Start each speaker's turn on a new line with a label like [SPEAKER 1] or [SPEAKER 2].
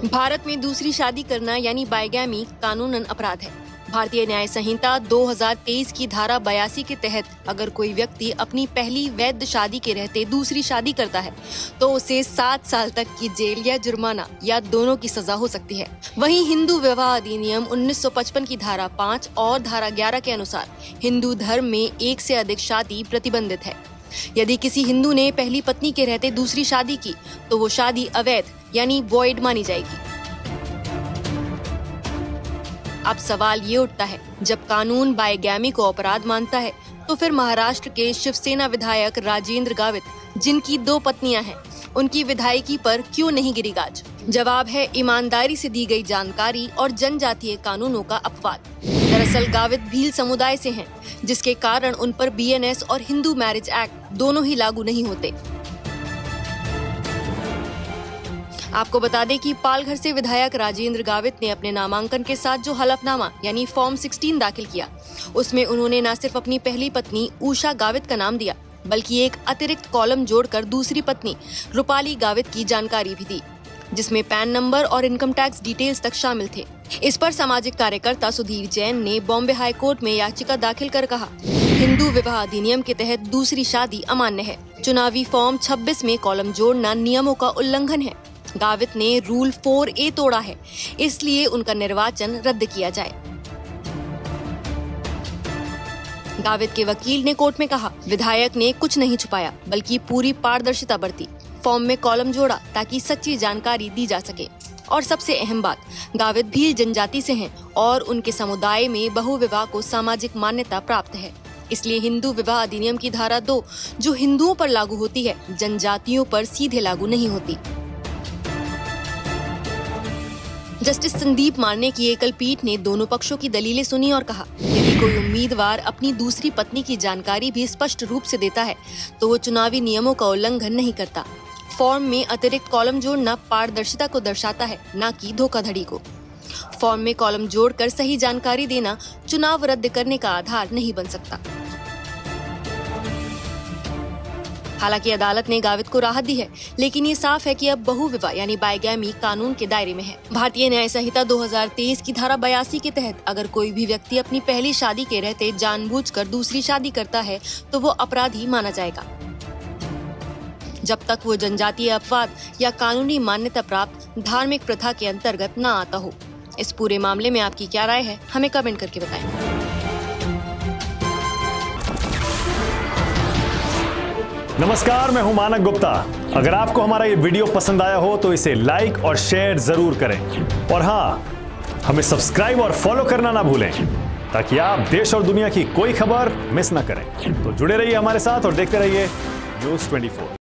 [SPEAKER 1] भारत में दूसरी शादी करना यानी बाइगैमी कानूनन अपराध है। भारतीय न्याय संहिता 2023 की धारा 82 के तहत अगर कोई व्यक्ति अपनी पहली वैध शादी के रहते दूसरी शादी करता है तो उसे 7 साल तक की जेल या जुर्माना या दोनों की सजा हो सकती है। वहीं हिंदू विवाह अधिनियम 1955 की धारा 5 और धारा 11 के अनुसार हिंदू धर्म में एक से अधिक शादी प्रतिबंधित है। यदि किसी हिंदू ने पहली पत्नी के रहते दूसरी शादी की तो वो शादी अवैध यानी वॉइड मानी जाएगी। अब सवाल ये उठता है, जब कानून बाइगैमी को अपराध मानता है तो फिर महाराष्ट्र के शिवसेना विधायक राजेंद्र गावित, जिनकी 2 पत्नियां हैं, उनकी विधायकी पर क्यों नहीं गिरी गाज? जवाब है ईमानदारी से दी गई जानकारी और जनजातीय कानूनों का अपवाद। दरअसल गावित भील समुदाय से हैं, जिसके कारण उन पर BNS और हिंदू मैरिज एक्ट दोनों ही लागू नहीं होते। आपको बता दें कि पालघर से विधायक राजेंद्र गावित ने अपने नामांकन के साथ जो हलफनामा यानी फॉर्म 16 दाखिल किया, उसमें उन्होंने न सिर्फ अपनी पहली पत्नी उषा गावित का नाम दिया, बल्कि एक अतिरिक्त कॉलम जोड़कर दूसरी पत्नी रूपाली गावित की जानकारी भी दी, जिसमें पैन नंबर और इनकम टैक्स डिटेल्स तक शामिल थे। इस पर सामाजिक कार्यकर्ता सुधीर जैन ने बॉम्बे हाई कोर्ट में याचिका दाखिल कर कहा, हिंदू विवाह अधिनियम के तहत दूसरी शादी अमान्य है। चुनावी फॉर्म 26 में कॉलम जोड़ना नियमों का उल्लंघन है। गावित ने रूल 4A तोड़ा है, इसलिए उनका निर्वाचन रद्द किया जाए। गावित के वकील ने कोर्ट में कहा, विधायक ने कुछ नहीं छुपाया बल्कि पूरी पारदर्शिता बरती। फॉर्म में कॉलम जोड़ा ताकि सच्ची जानकारी दी जा सके। और सबसे अहम बात, गावित भील जनजाति से हैं और उनके समुदाय में बहुविवाह को सामाजिक मान्यता प्राप्त है। इसलिए हिंदू विवाह अधिनियम की धारा 2 जो हिंदुओं पर लागू होती है, जनजातियों पर सीधे लागू नहीं होती। जस्टिस संदीप मार्ने की एकल पीठ ने दोनों पक्षों की दलीलें सुनी और कहा, यदि कोई उम्मीदवार अपनी दूसरी पत्नी की जानकारी भी स्पष्ट रूप से देता है तो वो चुनावी नियमों का उल्लंघन नहीं करता। फॉर्म में अतिरिक्त कॉलम जोड़ना पारदर्शिता को दर्शाता है, न कि धोखाधड़ी को। फॉर्म में कॉलम जोड़कर सही जानकारी देना चुनाव रद्द करने का आधार नहीं बन सकता। हालांकि अदालत ने गावित को राहत दी है, लेकिन ये साफ है कि अब बहुविवाह यानी बाइगैमी कानून के दायरे में है। भारतीय न्याय संहिता 2023 की धारा 82 के तहत अगर कोई भी व्यक्ति अपनी पहली शादी के रहते जानबूझकर दूसरी शादी करता है तो वो अपराधी माना जाएगा, जब तक वो जनजातीय अपवाद या कानूनी मान्यता प्राप्त धार्मिक प्रथा के अंतर्गत न आता हो। इस पूरे मामले में आपकी क्या राय है, हमें कमेंट करके बताएं।
[SPEAKER 2] नमस्कार, मैं हूं मानक गुप्ता। अगर आपको हमारा ये वीडियो पसंद आया हो तो इसे लाइक और शेयर जरूर करें और हाँ, हमें सब्सक्राइब और फॉलो करना ना भूलें ताकि आप देश और दुनिया की कोई खबर मिस ना करें। तो जुड़े रहिए हमारे साथ और देखते रहिए News 24।